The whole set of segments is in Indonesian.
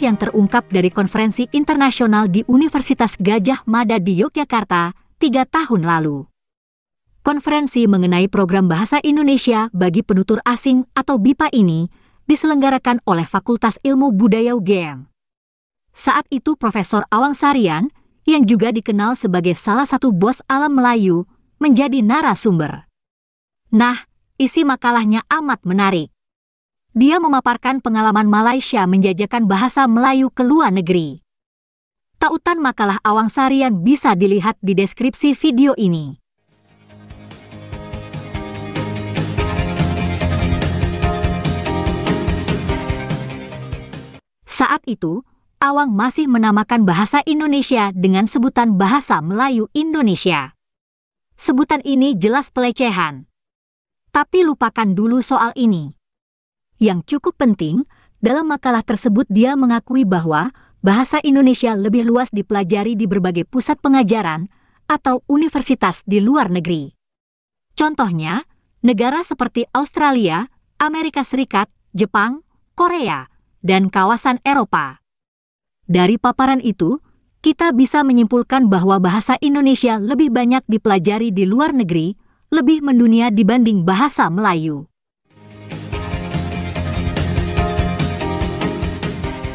yang terungkap dari konferensi internasional di Universitas Gadjah Mada di Yogyakarta 3 tahun lalu. Konferensi mengenai program Bahasa Indonesia bagi Penutur Asing atau BIPA ini diselenggarakan oleh Fakultas Ilmu Budaya UGM. Saat itu Profesor Awang Sarian, yang juga dikenal sebagai salah satu bos alam Melayu, menjadi narasumber. Nah, isi makalahnya amat menarik. Dia memaparkan pengalaman Malaysia menjajakan bahasa Melayu ke luar negeri. Tautan makalah Awang Sarian bisa dilihat di deskripsi video ini. Saat itu, Awang masih menamakan bahasa Indonesia dengan sebutan Bahasa Melayu Indonesia. Sebutan ini jelas pelecehan. Tapi lupakan dulu soal ini. Yang cukup penting, dalam makalah tersebut dia mengakui bahwa bahasa Indonesia lebih luas dipelajari di berbagai pusat pengajaran atau universitas di luar negeri. Contohnya, negara seperti Australia, Amerika Serikat, Jepang, Korea, dan kawasan Eropa. Dari paparan itu, kita bisa menyimpulkan bahwa bahasa Indonesia lebih banyak dipelajari di luar negeri, lebih mendunia dibanding bahasa Melayu.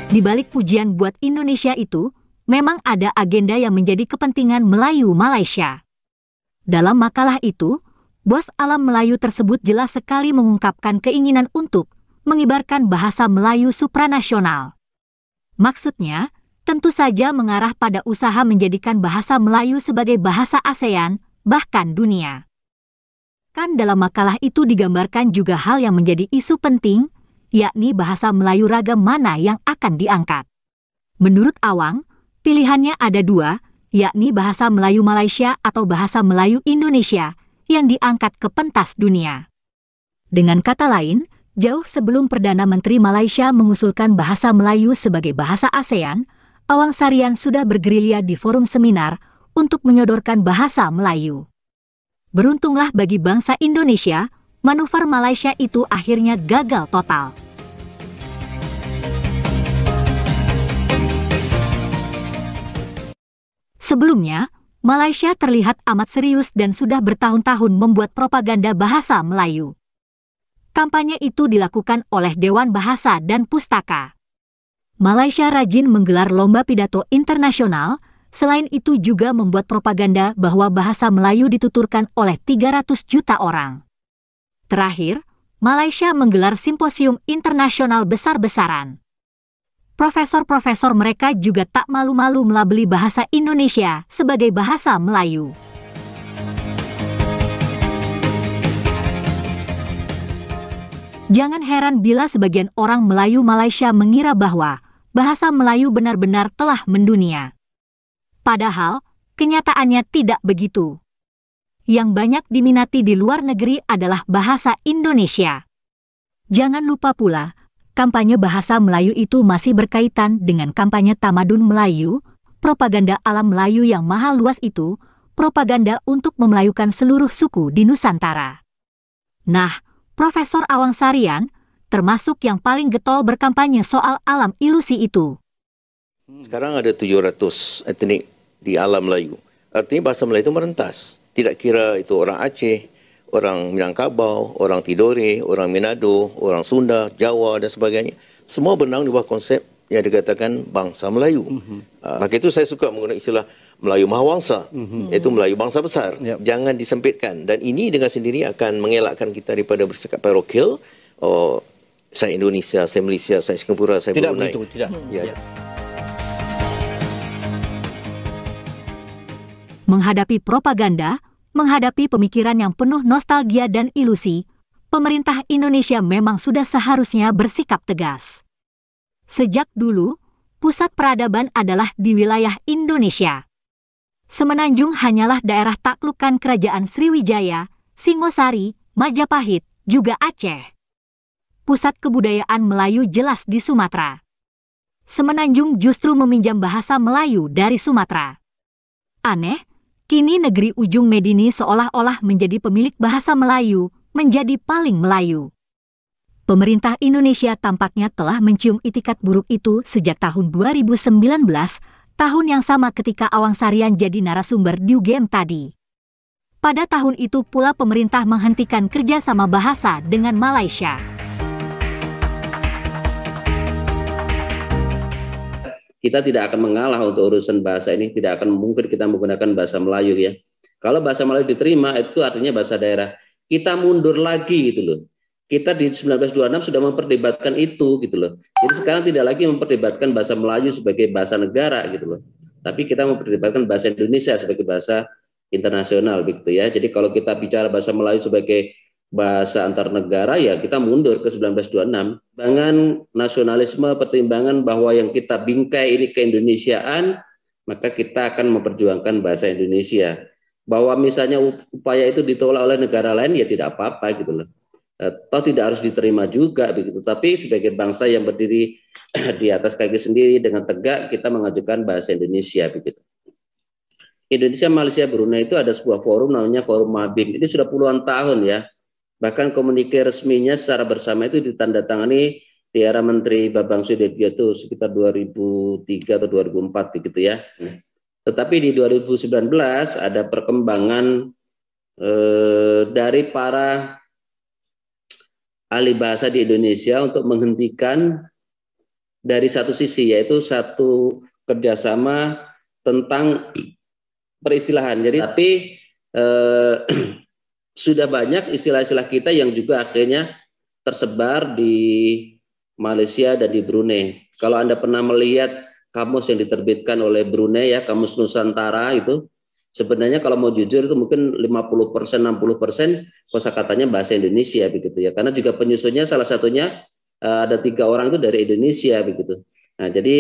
Di balik pujian buat Indonesia itu, memang ada agenda yang menjadi kepentingan Melayu Malaysia. Dalam makalah itu, bos alam Melayu tersebut jelas sekali mengungkapkan keinginan untuk mengibarkan bahasa Melayu supranasional. Maksudnya, tentu saja mengarah pada usaha menjadikan bahasa Melayu sebagai bahasa ASEAN, bahkan dunia. Kan dalam makalah itu digambarkan juga hal yang menjadi isu penting, yakni bahasa Melayu ragam mana yang akan diangkat. Menurut Awang, pilihannya ada dua, yakni bahasa Melayu Malaysia atau bahasa Melayu Indonesia, yang diangkat ke pentas dunia. Dengan kata lain, jauh sebelum Perdana Menteri Malaysia mengusulkan bahasa Melayu sebagai bahasa ASEAN, Awang Sarian sudah bergerilya di forum seminar untuk menyodorkan bahasa Melayu. Beruntunglah bagi bangsa Indonesia, manuver Malaysia itu akhirnya gagal total. Sebelumnya, Malaysia terlihat amat serius dan sudah bertahun-tahun membuat propaganda bahasa Melayu. Kampanye itu dilakukan oleh Dewan Bahasa dan Pustaka. Malaysia rajin menggelar lomba pidato internasional, selain itu juga membuat propaganda bahwa bahasa Melayu dituturkan oleh 300 juta orang. Terakhir, Malaysia menggelar simposium internasional besar-besaran. Profesor-profesor mereka juga tak malu-malu melabeli bahasa Indonesia sebagai bahasa Melayu. Jangan heran bila sebagian orang Melayu Malaysia mengira bahwa bahasa Melayu benar-benar telah mendunia. Padahal, kenyataannya tidak begitu. Yang banyak diminati di luar negeri adalah bahasa Indonesia. Jangan lupa pula, kampanye bahasa Melayu itu masih berkaitan dengan kampanye Tamadun Melayu, propaganda alam Melayu yang mahal luas itu, propaganda untuk memelayukan seluruh suku di Nusantara. Nah, Profesor Awang Sarian, termasuk yang paling getol berkampanye soal alam ilusi itu. Sekarang ada 700 etnik di alam Melayu. Artinya bahasa Melayu itu merentas. Tidak kira itu orang Aceh, orang Minangkabau, orang Tidore, orang Manado, orang Sunda, Jawa dan sebagainya. Semua bernaung di bawah konsep yang dikatakan bangsa Melayu. Maka itu saya suka menggunakan istilah Melayu Mahawangsa, iaitu Melayu bangsa besar. Jangan disempitkan. Dan ini dengan sendiri akan mengelakkan kita daripada bersikap parokial. Oh, saya Indonesia, saya Malaysia, saya Singapura, saya Brunei. Tidak begitu, tidak. Ya. Menghadapi propaganda, menghadapi pemikiran yang penuh nostalgia dan ilusi, pemerintah Indonesia memang sudah seharusnya bersikap tegas. Sejak dulu, pusat peradaban adalah di wilayah Indonesia. Semenanjung hanyalah daerah taklukan Kerajaan Sriwijaya, Singosari, Majapahit, juga Aceh. Pusat kebudayaan Melayu jelas di Sumatera. Semenanjung justru meminjam bahasa Melayu dari Sumatera. Aneh, kini negeri ujung Medini seolah-olah menjadi pemilik bahasa Melayu, menjadi paling Melayu. Pemerintah Indonesia tampaknya telah mencium itikat buruk itu sejak tahun 2019, tahun yang sama ketika Awang Sarian jadi narasumber di UGM tadi. Pada tahun itu pula pemerintah menghentikan kerjasama bahasa dengan Malaysia. Kita tidak akan mengalah untuk urusan bahasa ini, tidak akan mungkin kita menggunakan bahasa Melayu ya. Kalau bahasa Melayu diterima, itu artinya bahasa daerah. Kita mundur lagi gitu loh. Kita di 1926 sudah memperdebatkan itu gitu loh. Jadi sekarang tidak lagi memperdebatkan bahasa Melayu sebagai bahasa negara gitu loh. Tapi kita memperdebatkan bahasa Indonesia sebagai bahasa internasional begitu ya. Jadi kalau kita bicara bahasa Melayu sebagai bahasa antar negara ya kita mundur ke 1926. Pertimbangan nasionalisme, pertimbangan bahwa yang kita bingkai ini keindonesiaan, maka kita akan memperjuangkan bahasa Indonesia. Bahwa misalnya upaya itu ditolak oleh negara lain ya tidak apa-apa gitu loh. Toh tidak harus diterima juga begitu, tapi sebagai bangsa yang berdiri di atas kaki sendiri dengan tegak kita mengajukan bahasa Indonesia begitu. Indonesia, Malaysia, Brunei itu ada sebuah forum namanya Forum Mabim. Ini sudah puluhan tahun ya. Bahkan komunike resminya secara bersama itu ditandatangani di era Menteri Bambang Sudibyo itu sekitar 2003 atau 2004 begitu ya. Tetapi di 2019 ada perkembangan dari para ahli bahasa di Indonesia untuk menghentikan dari satu sisi, yaitu satu kerjasama tentang peristilahan. Jadi tapi sudah banyak istilah-istilah kita yang juga akhirnya tersebar di Malaysia dan di Brunei. Kalau Anda pernah melihat kamus yang diterbitkan oleh Brunei ya, Kamus Nusantara itu, sebenarnya kalau mau jujur itu mungkin 50%, 60% kosakatanya bahasa Indonesia begitu ya. Karena juga penyusunnya salah satunya ada 3 orang itu dari Indonesia begitu. Nah, jadi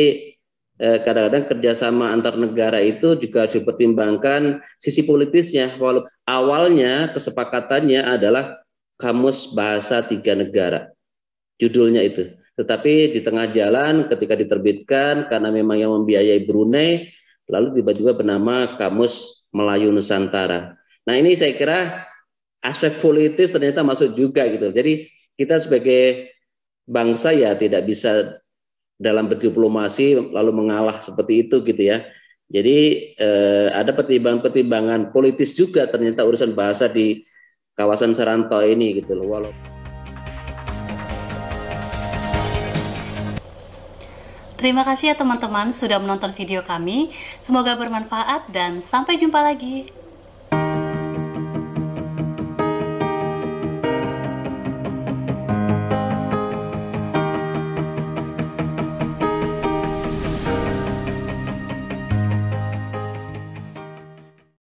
kadang-kadang kerjasama antar negara itu juga dipertimbangkan sisi politisnya. Walaupun awalnya kesepakatannya adalah Kamus Bahasa 3 Negara, judulnya itu. Tetapi di tengah jalan ketika diterbitkan karena memang yang membiayai Brunei, lalu tiba-tiba bernama Kamus Melayu Nusantara. Nah ini saya kira aspek politis ternyata masuk juga gitu. Jadi kita sebagai bangsa ya tidak bisa dalam berdiplomasi lalu mengalah seperti itu gitu ya. Jadi ada pertimbangan-pertimbangan politis juga ternyata urusan bahasa di kawasan Serantau ini gitu loh. Terima kasih ya teman-teman sudah menonton video kami. Semoga bermanfaat dan sampai jumpa lagi.